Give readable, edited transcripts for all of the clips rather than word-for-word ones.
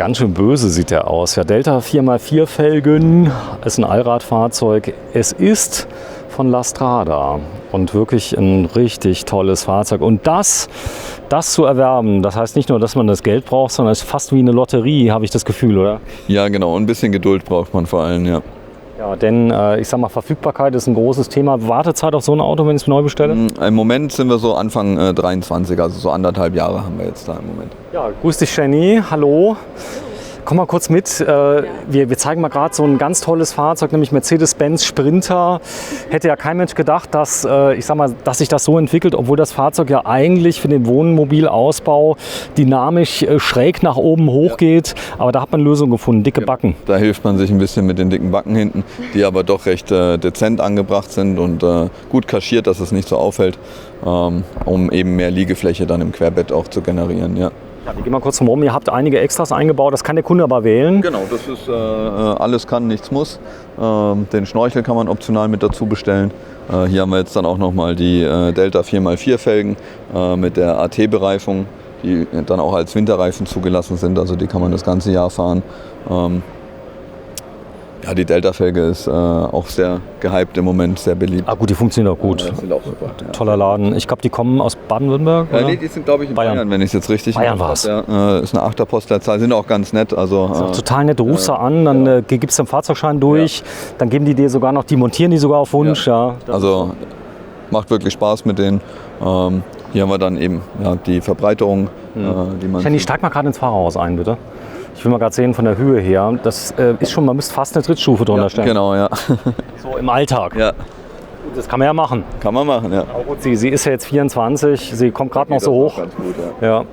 Ganz schön böse sieht der aus. Ja, Delta 4x4 Felgen ist ein Allradfahrzeug. Es ist von Lastrada und wirklich ein richtig tolles Fahrzeug. Und das zu erwerben, das heißt nicht nur, dass man das Geld braucht, sondern es ist fast wie eine Lotterie, habe ich das Gefühl, oder? Ja, genau. Und ein bisschen Geduld braucht man vor allem, ja. Ja, denn ich sag mal, Verfügbarkeit ist ein großes Thema. Wartezeit auf so ein Auto, wenn ich es neu bestelle? Im Moment sind wir so Anfang 23, also so 1,5 Jahre haben wir jetzt da im Moment. Ja, grüß dich, Jenny. Hallo. Komm mal kurz mit. Wir zeigen mal gerade so ein ganz tolles Fahrzeug, nämlich Mercedes-Benz Sprinter. Hätte ja kein Mensch gedacht, dass, dass sich das so entwickelt, obwohl das Fahrzeug ja eigentlich für den Wohnmobilausbau dynamisch schräg nach oben hochgeht. Aber da hat man Lösungen gefunden, dicke Backen. Da hilft man sich ein bisschen mit den dicken Backen hinten, die aber doch recht dezent angebracht sind und gut kaschiert, dass es nicht so auffällt, um eben mehr Liegefläche dann im Querbett auch zu generieren. Ja. Ja, wir gehen mal kurz rum. Ihr habt einige Extras eingebaut, das kann der Kunde aber wählen. Genau, das ist alles kann, nichts muss. Den Schnorchel kann man optional mit dazu bestellen. Hier haben wir jetzt dann auch nochmal die Delta 4x4 Felgen mit der AT-Bereifung, die dann auch als Winterreifen zugelassen sind. Also die kann man das ganze Jahr fahren. Ja, die Delta-Felge ist auch sehr gehypt im Moment, sehr beliebt. Ah gut, die funktioniert auch gut. Ja, sind auch super, ja. Toller Laden. Ich glaube, die kommen aus Baden-Württemberg? Nee, die sind, glaube ich, in Bayern, wenn ich es jetzt richtig Bayern war es. Ja, ist eine 8er Postleitzahl, sind auch ganz nett. Also, ist auch total nett. Du rufst da an, dann gibst du den Fahrzeugschein durch, dann geben die dir sogar noch, die montieren die sogar auf Wunsch. Ja. Also macht wirklich Spaß mit denen. Hier haben wir dann eben die Verbreiterung, die man... Jenny, steig mal gerade ins Fahrerhaus ein, bitte. Ich will mal gerade sehen von der Höhe her. Das ist schon, man müsste fast eine Trittstufe drunter stellen. Genau, ja. So im Alltag. Ja. Das kann man ja machen. Kann man machen, ja. Aber gut, sie ist ja jetzt 24, sie kommt gerade noch so hoch. Ganz gut, ja.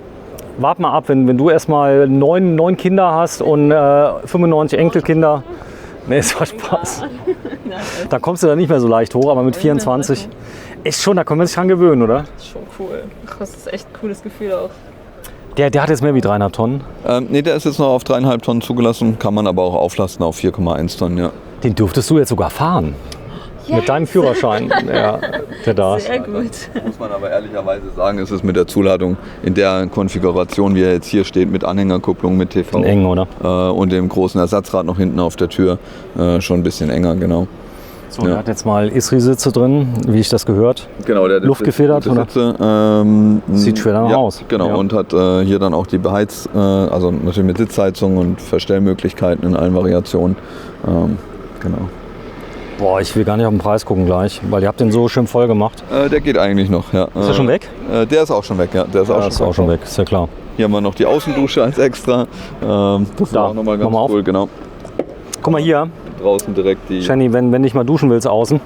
Wart mal ab, wenn du erstmal 9 Kinder hast und 95 Enkelkinder. Nee, es war Spaß. Dann kommst du da nicht mehr so leicht hoch, aber mit 24 ist schon, da kann man sich dran gewöhnen, oder? Das ist schon cool. Das ist echt ein cooles Gefühl auch. Der hat jetzt mehr wie 3,5 Tonnen? Nee, der ist jetzt noch auf 3,5 Tonnen zugelassen, kann man aber auch auflasten auf 4,1 Tonnen, ja. Den dürftest du jetzt sogar fahren. Yes. Mit deinem Führerschein, der da ist. Sehr gut. Muss man aber ehrlicherweise sagen, ist es mit der Zuladung in der Konfiguration, wie er jetzt hier steht, mit Anhängerkupplung, mit TV eng, oder? Und dem großen Ersatzrad noch hinten auf der Tür, schon ein bisschen enger, genau. So, der hat jetzt mal ISRI-Sitze drin, wie ich das gehört. Genau, der luftgefedert, oder? Sitze, sieht schwer danach aus. Genau, ja. Und hat hier dann auch die also natürlich mit Sitzheizung und Verstellmöglichkeiten in allen Variationen. Genau. Boah, ich will gar nicht auf den Preis gucken gleich, weil ihr habt den so schön voll gemacht. Der geht eigentlich noch, ja. Ist der schon weg? Der ist auch schon weg, ja. Der ist auch schon weg, ist ja klar. Hier haben wir noch die Außendusche als extra. Das ist auch nochmal ganz cool, genau. Guck mal hier. Draußen direkt die... Jenny, wenn du nicht mal duschen willst außen.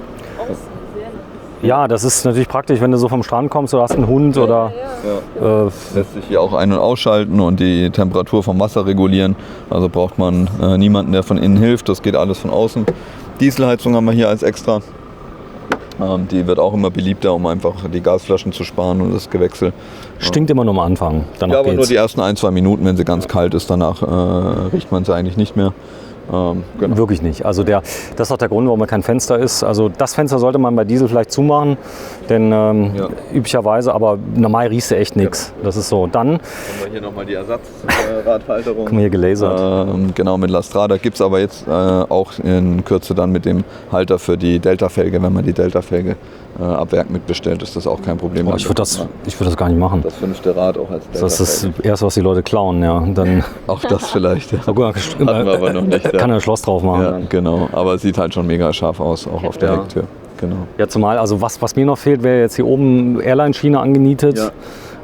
Ja, das ist natürlich praktisch, wenn du so vom Strand kommst oder hast einen Hund oder... lässt sich hier auch ein- und ausschalten und die Temperatur vom Wasser regulieren. Also braucht man niemanden, der von innen hilft. Das geht alles von außen. Dieselheizung haben wir hier als extra. Die wird auch immer beliebter, um einfach die Gasflaschen zu sparen und das Gewechsel. Stinkt immer nur am Anfang. Danach aber geht's. nur die ersten 1-2 Minuten, wenn sie ganz kalt ist. Danach riecht man sie eigentlich nicht mehr. Genau. Wirklich nicht. Also das ist auch der Grund, warum er kein Fenster ist. Also das Fenster sollte man bei Diesel vielleicht zumachen, denn üblicherweise, aber normal riechst du echt nichts. Ja. Das ist so. Dann haben wir hier nochmal die Ersatzradhalterung. Guck mal hier gelasert. Genau, mit Lastrada gibt es aber jetzt auch in Kürze dann mit dem Halter für die Delta-Felge. Wenn man die Delta-Felge ab Werk mitbestellt, ist das auch kein Problem. Ich würde das gar nicht machen. Das 5. Rad auch als Delta-Felge. Das ist das Erste, was die Leute klauen. Ja. Dann auch das vielleicht. Ja. Hatten wir aber noch nicht. Kann er ein Schloss drauf machen. Ja, genau. Aber es sieht halt schon mega scharf aus, auch auf der Hecktür. Genau. Ja, zumal, also was mir noch fehlt, wäre jetzt hier oben Airline-Schiene angenietet.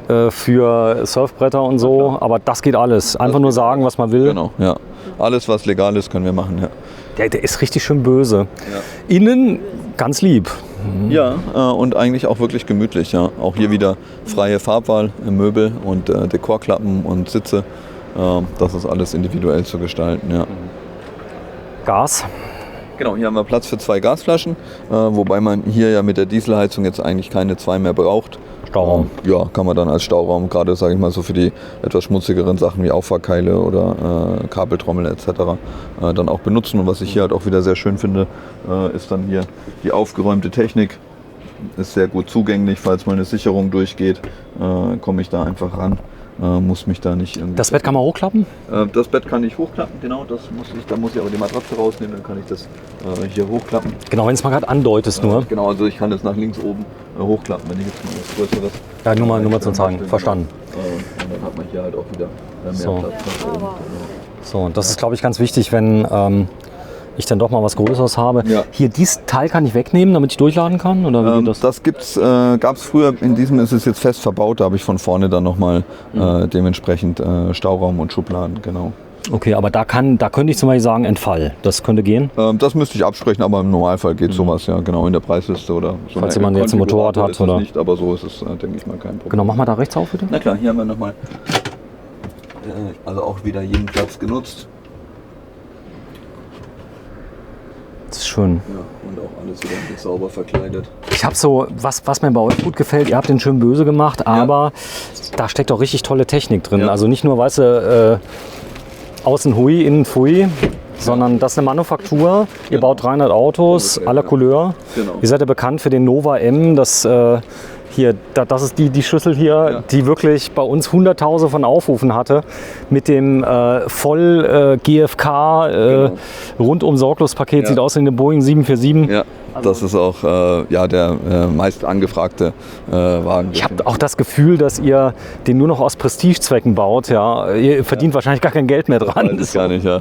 Ja. Für Surfbretter und so, aber das geht alles. Einfach nur sagen, was man will. Genau, ja. Alles, was legal ist, können wir machen, ja. Der ist richtig schön böse. Ja. Innen ganz lieb. Ja, und eigentlich auch wirklich gemütlich, ja. Auch hier wieder freie Farbwahl im Möbel und Dekorklappen und Sitze. Das ist alles individuell zu gestalten, ja. Gas. Genau, hier haben wir Platz für 2 Gasflaschen, wobei man hier ja mit der Dieselheizung jetzt eigentlich keine 2 mehr braucht. Stauraum. Ja, kann man dann als Stauraum, gerade sage ich mal so für die etwas schmutzigeren Sachen wie Auffahrkeile oder Kabeltrommel etc. Dann auch benutzen. Und was ich hier halt auch wieder sehr schön finde, ist dann hier die aufgeräumte Technik. Ist sehr gut zugänglich, falls mal eine Sicherung durchgeht, komme ich da einfach ran. muss mich da nicht irgendwie... Das Bett kann man hochklappen? Das Bett kann ich hochklappen, genau. Da muss ich aber die Matratze rausnehmen, dann kann ich das hier hochklappen. Genau, wenn es mal gerade andeutest nur. Genau, also ich kann das nach links oben hochklappen, wenn ich jetzt mal was Größeres... Ja, nur mal zu zeigen. Verstanden. Und dann hat man hier halt auch wieder mehr So. Platz nach oben. Genau. So, und das ist, glaube ich, ganz wichtig, wenn ich dann doch mal was Größeres habe. Ja. Hier, dieses Teil kann ich wegnehmen, damit ich durchladen kann? Oder wie geht das? Das gab es früher, in diesem ist es jetzt fest verbaut, da habe ich von vorne dann nochmal dementsprechend Stauraum und Schubladen, genau. Okay, aber da könnte ich zum Beispiel sagen, Entfall. Das könnte gehen? Das müsste ich absprechen, aber im Normalfall geht sowas, ja, genau, in der Preisliste oder so. Falls jemand jetzt ein Motorrad hat, ist oder? nicht, aber so ist es, denke ich mal, kein Problem. Genau, mach mal da rechts auf, bitte. Na klar, hier haben wir nochmal, also auch wieder jeden Platz genutzt. Das ist schön. Ja, und auch alles wieder mit sauber verkleidet. Ich habe so, was mir bei euch gut gefällt, ihr habt den schön böse gemacht, aber da steckt auch richtig tolle Technik drin. Ja. Also nicht nur, weißt du, außen hui, innen pfui, sondern das ist eine Manufaktur. Ihr baut 300 Autos Ungefähr, aller ja. Couleur. Genau. Ihr seid ja bekannt für den Nova M, das hier, das ist die Schüssel hier, die wirklich bei uns Hunderttausende von Aufrufen hatte, mit dem voll GFK rundum Sorglos-Paket, Ja. sieht aus wie eine Boeing 747. Ja, das ist auch der meist angefragte Wagen. Ich habe auch das Gefühl, dass ihr den nur noch aus Prestigezwecken baut. Ja. Ihr verdient wahrscheinlich gar kein Geld mehr dran. Weiß ich gar nicht, ja.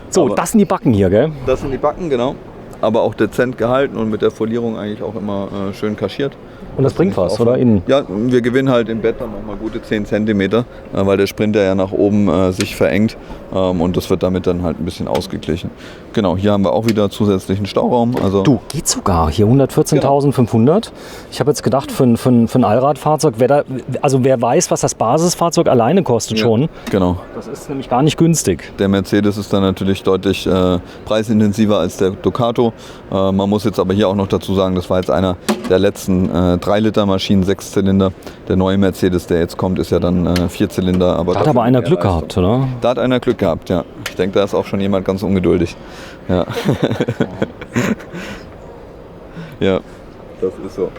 So, aber das sind die Backen hier, gell? das sind die Backen, genau. Aber auch dezent gehalten und mit der Folierung eigentlich auch immer schön kaschiert. Und das bringt was, oder? Innen? Ja, wir gewinnen halt im Bett dann nochmal gute 10 cm, weil der Sprinter ja nach oben sich verengt und das wird damit dann halt ein bisschen ausgeglichen. Genau, hier haben wir auch wieder zusätzlichen Stauraum. Also Du, geht sogar. Hier 114.500. Ich habe jetzt gedacht, für ein Allradfahrzeug, wer weiß, was das Basisfahrzeug alleine kostet schon. Genau. Das ist nämlich gar nicht günstig. Der Mercedes ist dann natürlich deutlich preisintensiver als der Ducato. Man muss jetzt aber hier auch noch dazu sagen, das war jetzt einer der letzten 3-Liter-Maschinen, 6-Zylinder. Der neue Mercedes, der jetzt kommt, ist ja dann 4-Zylinder. Da hat dafür aber einer mehr Glück Leistung. gehabt, oder? Da hat einer Glück gehabt, ja. Ich denke, da ist auch schon jemand ganz ungeduldig. Ja. Ja, das ist so.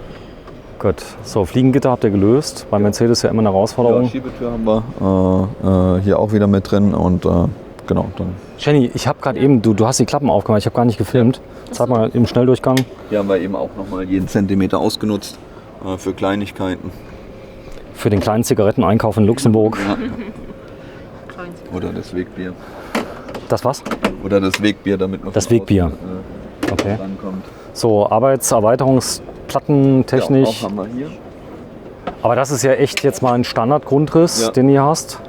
Gut. So, Fliegengitter habt ihr gelöst. Bei Mercedes ja immer eine Herausforderung. Ja, Schiebetür haben wir hier auch wieder mit drin und genau, dann. Jenny, ich habe gerade eben, du hast die Klappen aufgemacht, ich habe gar nicht gefilmt. Zeig mal im Schnelldurchgang. Hier haben wir eben auch nochmal jeden Zentimeter ausgenutzt für Kleinigkeiten. Für den kleinen Zigaretteneinkauf in Luxemburg. Ja. Oder das Wegbier. Das was? Oder das Wegbier, damit noch Das von Wegbier. außen, Okay. rankommt. So, Erweiterungsplattentechnik. Ja, auch haben wir hier. Aber das ist ja echt jetzt mal ein Standardgrundriss, Ja. den ihr hast.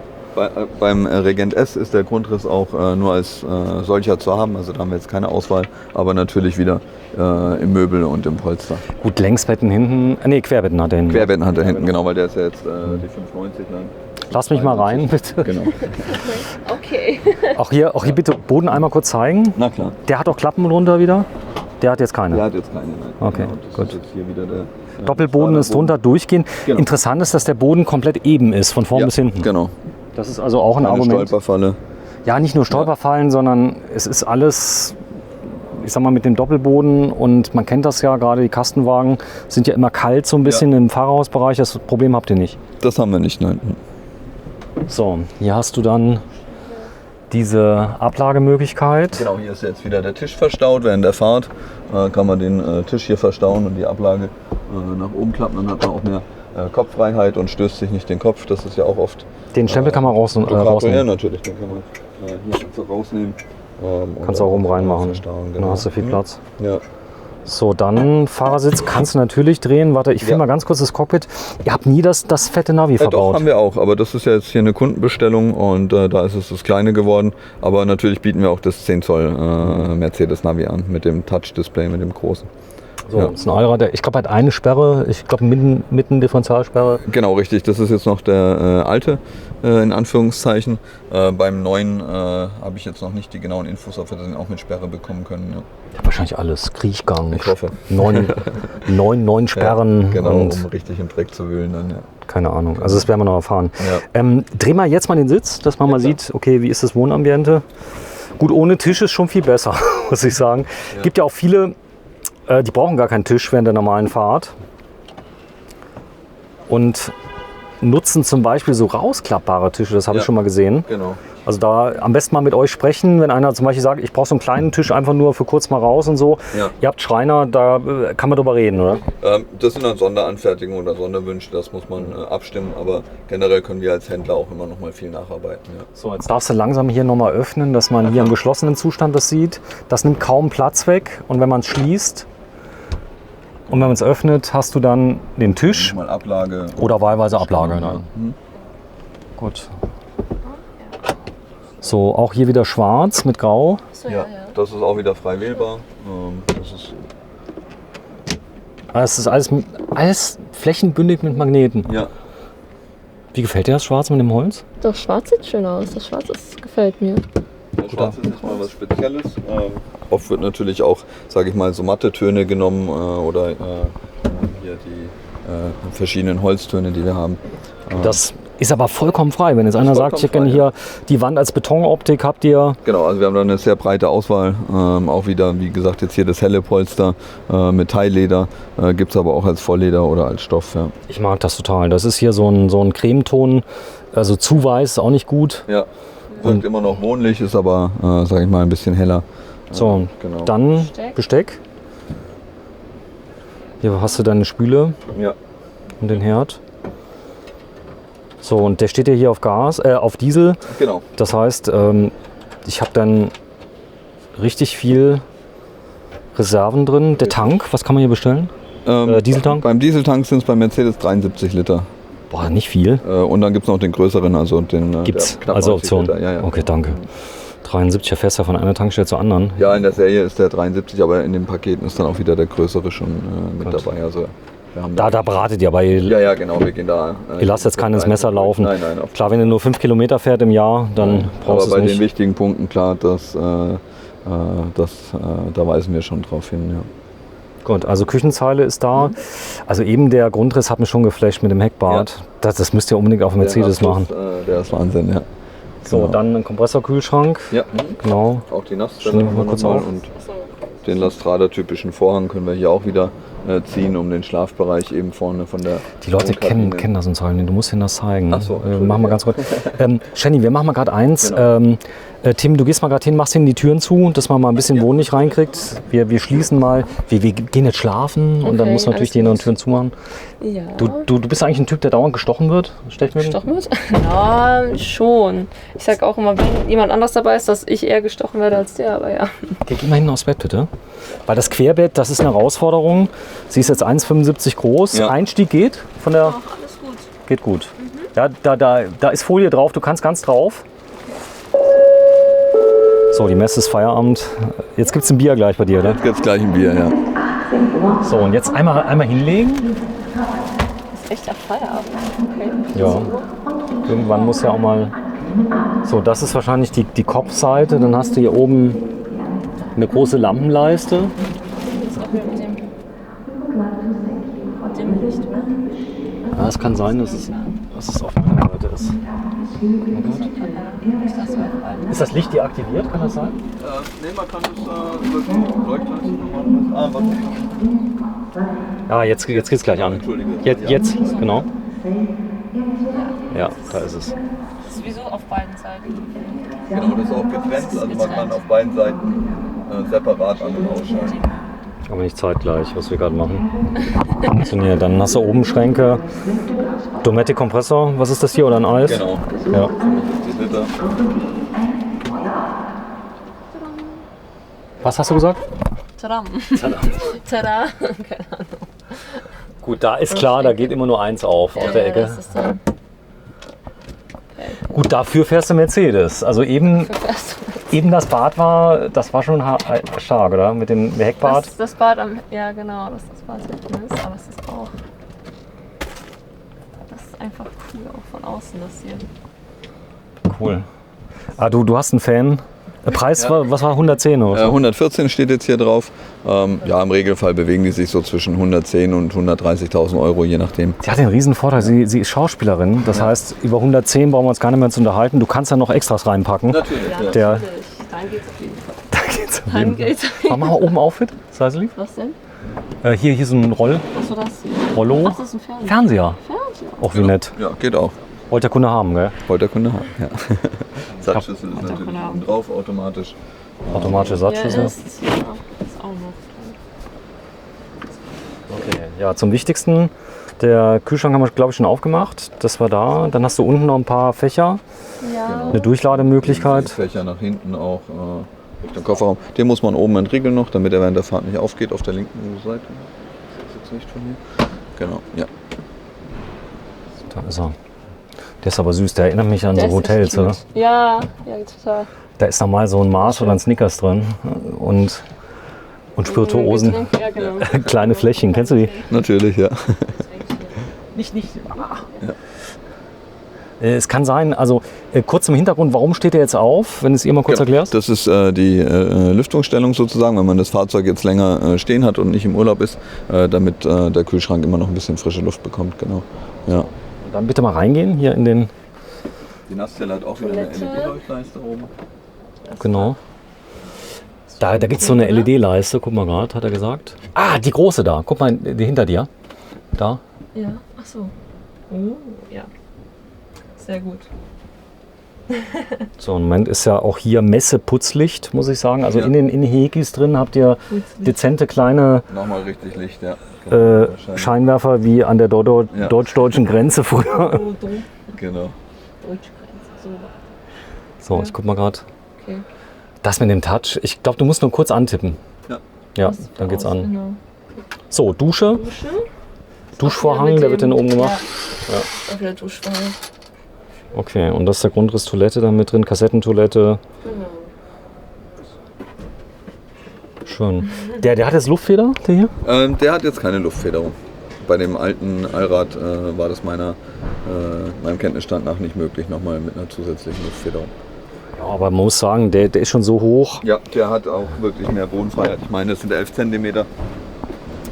Beim Regent S ist der Grundriss auch nur als solcher zu haben. Also da haben wir jetzt keine Auswahl, aber natürlich wieder im Möbel und im Polster. Gut, Längsbetten hinten. Nee, Querbetten hat er hinten. Querbetten hat er hinten, genau, weil der ist ja jetzt die 590 lang. Lass mich mal rein, bitte. Genau. Okay. Auch hier bitte Boden einmal kurz zeigen. Na klar. Der hat auch Klappen runter wieder. Der hat jetzt keine. Der hat jetzt keine. Nein. Okay, Genau, das gut. ist jetzt hier wieder der Doppelboden ist drunter durchgehend. Genau. Interessant ist, dass der Boden komplett eben ist, von vorn Ja, bis hinten. genau. Das ist also auch ein Eine Argument. Stolperfalle. Ja, nicht nur Stolperfallen, sondern es ist alles, ich sag mal, mit dem Doppelboden. Und man kennt das ja, gerade die Kastenwagen sind ja immer kalt so ein bisschen im Fahrerhausbereich. Das Problem habt ihr nicht. Das haben wir nicht, nein. So, hier hast du dann diese Ablagemöglichkeit. Genau, hier ist jetzt wieder der Tisch verstaut. Während der Fahrt kann man den Tisch hier verstauen und die Ablage nach oben klappen. Dann hat man auch mehr Kopffreiheit und stößt sich nicht den Kopf. Das ist ja auch oft. Den Stempel kann man Ja, rausnehmen. natürlich. Den kann man hier so rausnehmen. Kannst du auch oben reinmachen. Verstauen, Dann hast du viel Platz. Ja. So, dann Fahrersitz kannst du natürlich drehen. Warte, ich filme mal ganz kurz das Cockpit. Ihr habt nie das fette Navi Doch, verbaut. haben wir auch, aber das ist ja jetzt hier eine Kundenbestellung und da ist es das Kleine geworden. Aber natürlich bieten wir auch das 10 Zoll Mercedes Navi an mit dem Touch-Display, mit dem großen. So, Ja. das ist ein Allrad, ich glaube, er hat eine Sperre. Ich glaube, mitten Differentialsperre. Genau, richtig. Das ist jetzt noch der alte, in Anführungszeichen. Beim neuen habe ich jetzt noch nicht die genauen Infos, ob wir den auch mit Sperre bekommen können. Ja. Wahrscheinlich alles. Kriechgang. Ich hoffe. 9 Sperren. Ja, genau, und um richtig im Dreck zu wühlen dann, ja. keine Ahnung. Also das werden wir noch erfahren. Ja. Dreh mal jetzt mal den Sitz, dass man mal sieht, okay, wie ist das Wohnambiente. Gut, ohne Tisch ist schon viel besser, muss ich sagen. Gibt ja auch viele, die brauchen gar keinen Tisch während der normalen Fahrt. Und nutzen zum Beispiel so rausklappbare Tische, das habe ich Ja. schon mal gesehen. Genau. Also da am besten mal mit euch sprechen, wenn einer zum Beispiel sagt, ich brauche so einen kleinen Tisch einfach nur für kurz mal raus und so. Ja. Ihr habt Schreiner, da kann man drüber reden, oder? Das sind dann Sonderanfertigungen oder Sonderwünsche, das muss man abstimmen, aber generell können wir als Händler auch immer noch mal viel nacharbeiten. Ja. So, jetzt darfst du langsam hier nochmal öffnen, dass man hier im geschlossenen Zustand das sieht. Das nimmt kaum Platz weg und wenn man es schließt und wenn man es öffnet, hast du dann den Tisch Mal Ablage. oder wahlweise Ablage. Ne? Gut. So, auch hier wieder schwarz mit grau. So, Ja, das ist auch wieder frei wählbar. Das ist, Es ist alles flächenbündig mit Magneten. ja, Wie gefällt dir das Schwarz mit dem Holz? Das Schwarz sieht schön aus. Das Schwarz gefällt mir. der Schwarze ist jetzt mal was Spezielles. Oft wird natürlich auch, sage ich mal, so matte Töne genommen oder hier die verschiedenen Holztöne, die wir haben. Das ist aber vollkommen frei. Wenn jetzt einer sagt, ich vollkommen hätte gerne frei, hier die Wand als Betonoptik, habt ihr. Genau, also wir haben da eine sehr breite Auswahl. Auch wieder, wie gesagt, jetzt hier das helle Polster, Metallleder, gibt es aber auch als Vollleder oder als Stoff. Ja, Ich mag das total. Das ist hier so ein Cremeton, also zu weiß, auch nicht gut. ja. Wirkt immer noch wohnlich, ist aber, sage ich mal, ein bisschen heller. So, Genau. dann Besteck. Besteck. Hier hast du deine Spüle Ja, und den Herd. So, und der steht ja hier auf auf Diesel. genau. Das heißt, ich habe dann richtig viel Reserven drin. Der Tank, was kann man hier bestellen? Dieseltank? Beim Dieseltank sind es bei Mercedes 73 Liter. Boah, nicht viel. Und dann gibt es noch den größeren, also den Gibt's der knapp als 90 Option? Liter. Ja, ja. Okay, danke. 73er fährst ja von einer Tankstelle zur anderen. Ja, in der Serie ist der 73, aber in den Paketen ist dann auch wieder der größere schon mit Gut. dabei. Also wir haben Da beratet ihr, aber ihr, ja, ja, genau, wir gehen da. ihr lasst jetzt keinen ins Messer laufen. Nein, nein. Auf Klar, wenn ihr nur 5 Kilometer fährt im Jahr, dann aber brauchst du bei es den nicht. wichtigen Punkten, klar, da weisen wir schon drauf hin. Ja. Gut, also Küchenzeile ist da. Also eben der Grundriss hat mich schon geflasht mit dem Heckbad. Das müsst ihr unbedingt auf dem Mercedes Der machen. Nachschluss, der ist Wahnsinn, ja. So, Genau. dann ein Kompressorkühlschrank. Ja, Genau. auch die Stellen Nassstelle wir haben mal wir kurz nochmal auf. und den Lastrada-typischen Vorhang können wir hier auch wieder ziehen, um den Schlafbereich eben vorne von der Die Leute Wohnkabine. kennen das uns halt. Du musst ihnen das zeigen. Ach so, machen wir ganz kurz. Jenny, wir machen mal gerade eins. Genau. Tim, du gehst mal gerade hin, machst hinten die Türen zu, dass man mal ein bisschen Wohnlicht reinkriegt. Wir schließen mal. Wir gehen jetzt schlafen und dann Okay, muss man natürlich alles die inneren gut. Türen zumachen. Ja. Du bist eigentlich ein Typ, der dauernd gestochen wird? Stech mir Gestochen wird? Ja, schon. Ich sag auch immer, wenn jemand anders dabei ist, dass ich eher gestochen werde als der, aber ja. Geh mal hinten aufs Bett, bitte. Weil das Querbett, das ist eine Herausforderung. Sie ist jetzt 1,75 groß. Ja. Einstieg geht von der. Alles gut. Geht gut. Ja, da ist Folie drauf, du kannst ganz drauf. So, die Messe ist Feierabend. Jetzt gibt es ein Bier gleich bei dir, oder? Jetzt gleich ein Bier, ja. So, und jetzt einmal hinlegen. Das ist echt der Feierabend. Okay. Ja. Irgendwann muss ja auch mal. So, das ist wahrscheinlich die Kopfseite. Dann hast du hier oben eine große Lampenleiste. Das ist auch wieder mit dem Licht, oder? Ja, es kann sein, dass es auf meiner Seite ist. Ist das Licht deaktiviert? Kann das sein? Nee, man kann das über die Leuchtleiste Ja, jetzt geht's gleich an. Entschuldige. Jetzt, genau. Ja, da ist es. Das ist sowieso auf beiden Seiten. Genau, das ist auch getrennt, also man kann auf beiden Seiten separat an- und ausschalten. Aber nicht zeitgleich, was wir gerade machen. Funktioniert. Dann hast du oben Schränke. Dometic Kompressor, was ist das hier? Oder ein Eis? Genau, Ja. 75 Liter. Was hast du gesagt? Tadam. Tada. Keine Ahnung. Gut, da ist klar, da geht immer nur eins auf der Ecke. Das ist dann Gut, dafür fährst du Mercedes. Also eben das Bad das war schon stark, oder? Mit dem Heckbad. das Bad am. Ja, genau, dass das Bad hinten ist. Aber es ist auch. Das ist einfach cool, auch von außen, das hier. Cool. Ah, du hast einen Fan. Der Preis, was war 110 oder? 114 steht jetzt hier drauf. Ja, im Regelfall bewegen die sich so zwischen 110 und 130.000 Euro, je nachdem. Sie hat den riesen Vorteil, sie ist Schauspielerin. Das heißt, über 110 brauchen wir uns gar nicht mehr zu unterhalten. Du kannst ja noch Extras reinpacken. Natürlich. Ja, Der- natürlich. Dann geht's auf jeden Fall. Da geht's auf Dann jeden Fall. geht's auf jeden Mach mal oben auf, fit. Sei so lieb. Fall. Was denn? Hier so ein Achso, das. Rollo. Ach, das ist ein Fernseher. Fernseher. Auch wie nett. Ja, geht auch. Wollte der Kunde haben, gell? Wollte der Kunde haben, ja. Satzschlüssel ist natürlich Kunde haben. oben drauf, automatisch. Automatische Satzschlüssel. Ist auch noch. Okay, ja, zum Wichtigsten. Der Kühlschrank haben wir, glaube ich, schon aufgemacht. Das war da. Dann hast du unten noch ein paar Fächer, Ja. eine Durchlademöglichkeit. Fächer nach hinten auch Richtung Kofferraum. Den muss man oben entriegeln noch, damit er während der Fahrt nicht aufgeht auf der linken Seite. Das ist jetzt nicht von hier. Genau, ja. Da ist er. Der ist aber süß, der erinnert mich an Der so ist Hotels, echt oder? cute. Ja, total. Da ist normal so ein Mars oder ein Snickers drin und Spirituosen. Ja, genau. Kleine Fläschchen, kennst du die? Natürlich, ja. Nicht. Es kann sein, also kurz im Hintergrund, warum steht der jetzt auf, wenn du es ihr mal kurz erklärst? Das ist die Lüftungsstellung sozusagen, wenn man das Fahrzeug jetzt länger stehen hat und nicht im Urlaub ist, damit der Kühlschrank immer noch ein bisschen frische Luft bekommt, genau. Ja. Dann bitte mal reingehen hier in den. Die Nasszelle hat auch wieder eine LED-Leuchtleiste oben. Genau. Da gibt es so eine LED-Leiste, guck mal gerade, hat er gesagt. Ah, die große da, guck mal, die hinter dir. Da. Ja, ach so. Oh, ja. Sehr gut. So, im Moment ist ja auch hier Messe-Putzlicht, muss ich sagen. Also Ja. in den Hekis drin habt ihr dezente kleine Nochmal richtig Licht, ja. Scheinwerfer wie an der Ja. deutsch-deutschen Grenze früher. Genau. Deutschgrenze, so. So, ich guck mal gerade. Okay. Das mit dem Touch, ich glaube, du musst nur kurz antippen. Ja. Ja, dann geht's an. Genau. So, Dusche, Dusche. Duschvorhang, der wird dann oben gemacht. Ja. Auch wieder Duschvorhang. Okay, und das ist der Grundriss Toilette dann mit drin, Kassettentoilette. Genau. Schön. Der hat jetzt Luftfeder, der hier? Der hat jetzt keine Luftfederung. Bei dem alten Allrad war das meinem Kenntnisstand nach nicht möglich, nochmal mit einer zusätzlichen Luftfederung. Ja, aber man muss sagen, der ist schon so hoch. Ja, der hat auch wirklich mehr Bodenfreiheit. Ich meine, das sind 11 cm,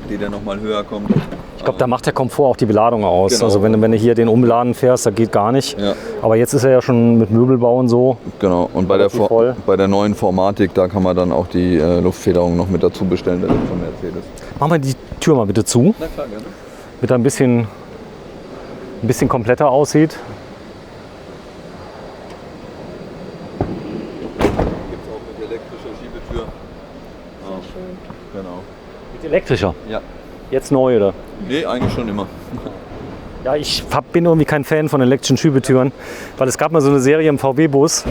die der nochmal höher kommt. Ich glaube, da macht der Komfort auch die Beladung aus. Genau. Also wenn du hier den umladen fährst, das geht gar nicht. Ja. Aber jetzt ist er ja schon mit Möbelbau und so. Genau, und Relativ voll. bei der neuen Formatik, da kann man dann auch die Luftfederung noch mit dazu bestellen, das ist von Mercedes. Machen wir die Tür mal bitte zu, Na klar, gerne. damit er ein bisschen kompletter aussieht. Gibt es auch mit elektrischer Schiebetür. Genau. Mit elektrischer. Ja. Jetzt neu, oder? Nee, eigentlich schon immer. Ja, ich bin irgendwie kein Fan von elektrischen Schiebetüren, weil es gab mal so eine Serie im VW-Bus,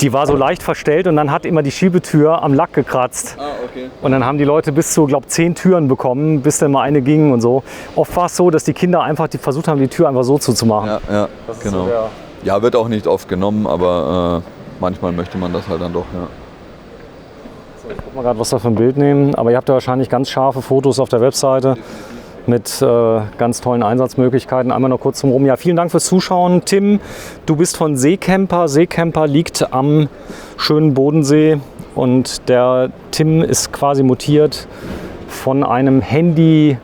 die war so leicht verstellt und dann hat immer die Schiebetür am Lack gekratzt. Ah, okay. Und dann haben die Leute bis zu, glaube ich, 10 Türen bekommen, bis dann mal eine ging und so. Oft war es so, dass die Kinder einfach versucht haben, die Tür einfach so zuzumachen. Ja, Das ist genau. so der- Ja, wird auch nicht oft genommen, aber manchmal möchte man das halt dann doch, ja. Ich guck mal gerade, was wir für ein Bild nehmen. Aber ihr habt ja wahrscheinlich ganz scharfe Fotos auf der Webseite mit ganz tollen Einsatzmöglichkeiten. Einmal noch kurz drumherum. Ja, vielen Dank fürs Zuschauen. Tim, du bist von Seecamper. Seecamper liegt am schönen Bodensee und der Tim ist quasi mutiert von einem Handy.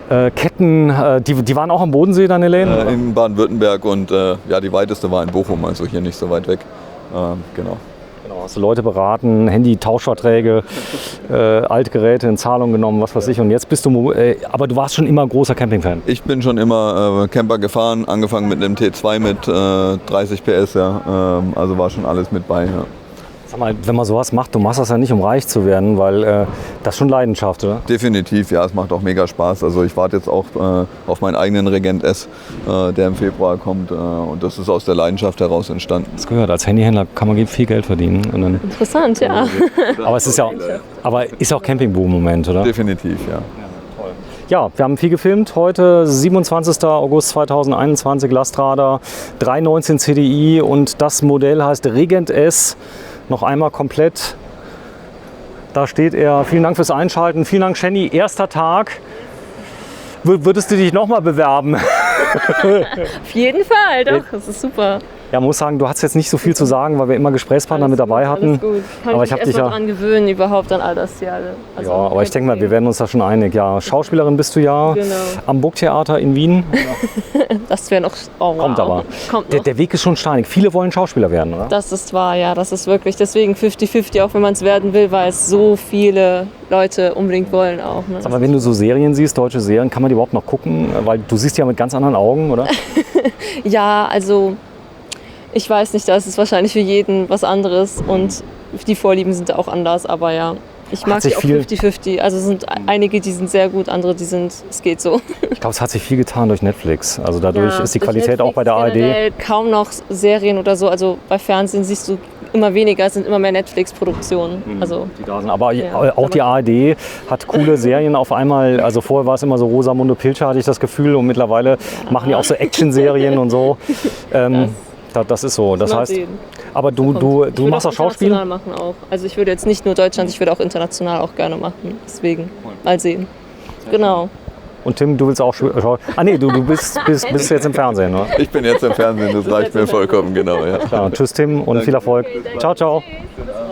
Ketten, die waren auch am Bodensee, deine Läden? In Baden-Württemberg und ja, die weiteste war in Bochum, also hier nicht so weit weg. Genau. Genau, hast du Leute beraten, Handy-Tauschverträge, alte Geräte in Zahlung genommen, was weiß ich. Und jetzt bist du, aber du warst schon immer großer Camping-Fan. Ich bin schon immer Camper gefahren, angefangen mit einem T2 mit 30 PS, ja. Also war schon alles mit bei. Ja. Sag mal, wenn man sowas macht, du machst das ja nicht, um reich zu werden, weil das ist schon Leidenschaft, oder? Definitiv, ja, es macht auch mega Spaß. Also ich warte jetzt auch auf meinen eigenen Regent S, der im Februar kommt. Und das ist aus der Leidenschaft heraus entstanden. Das gehört, als Handyhändler kann man viel Geld verdienen. Und dann, Interessant, ja. aber es ist ja auch Campingboom im Moment, oder? Definitiv, ja. Ja, wir haben viel gefilmt. Heute 27. August 2021, Lastrader 319 CDI und das Modell heißt Regent S. Noch einmal komplett. Da steht er. Vielen Dank fürs Einschalten. Vielen Dank, Shenny. Erster Tag. Würdest du dich nochmal bewerben? Auf jeden Fall, doch. Das ist super. Ja, muss sagen, du hast jetzt nicht so viel zu sagen, weil wir immer Gesprächspartner mit dabei hatten. Alles gut. Kann Aber ich ich habe mich dich erst mal ja. dran gewöhnen, überhaupt an all das hier. Also, Ja, aber ich kein denke mal, wir Problem. werden uns da schon einig. Ja, Schauspielerin bist du ja Genau. am Burgtheater in Wien. Das wäre noch. Oh, wow. Kommt aber. Kommt Der, noch. der Weg ist schon steinig. Viele wollen Schauspieler werden, oder? Das ist wahr, ja. Das ist wirklich deswegen 50-50, auch wenn man es werden will, weil es so viele Leute unbedingt wollen auch. Ne? Aber wenn du so Serien siehst, deutsche Serien, kann man die überhaupt noch gucken? Weil du siehst ja mit ganz anderen Augen, oder? Ja, also ich weiß nicht, das ist wahrscheinlich für jeden was anderes und die Vorlieben sind auch anders, aber ja. Ich mag sich die auch viel- 50-50. Also es sind einige, die sind sehr gut, andere, die sind, es geht so. Ich glaube, es hat sich viel getan durch Netflix. Also dadurch Ja, ist die durch Qualität auch bei der Netflix ARD. generell kaum noch Serien oder so. Also bei Fernsehen siehst du immer weniger, es sind immer mehr Netflix-Produktionen. Also Die da sind. Aber Ja. auch die ARD hat coole Serien auf einmal. Also vorher war es immer so Rosamunde Pilcher, hatte ich das Gefühl. Und mittlerweile machen die auch so Action-Serien und so. Das ist so. Das mal heißt, sehen. aber du Ich würde machst auch Schauspiel? international machen auch. Also ich würde jetzt nicht nur Deutschland, ich würde auch international auch gerne machen. Deswegen mal sehen. Genau. Und Tim, du willst auch Schauspiel? Ah nee, du bist jetzt im Fernsehen, oder? Ich bin jetzt im Fernsehen, das reicht mir vollkommen, genau. Ja. Ja, tschüss Tim und viel Erfolg. Ciao, ciao. Tschüss.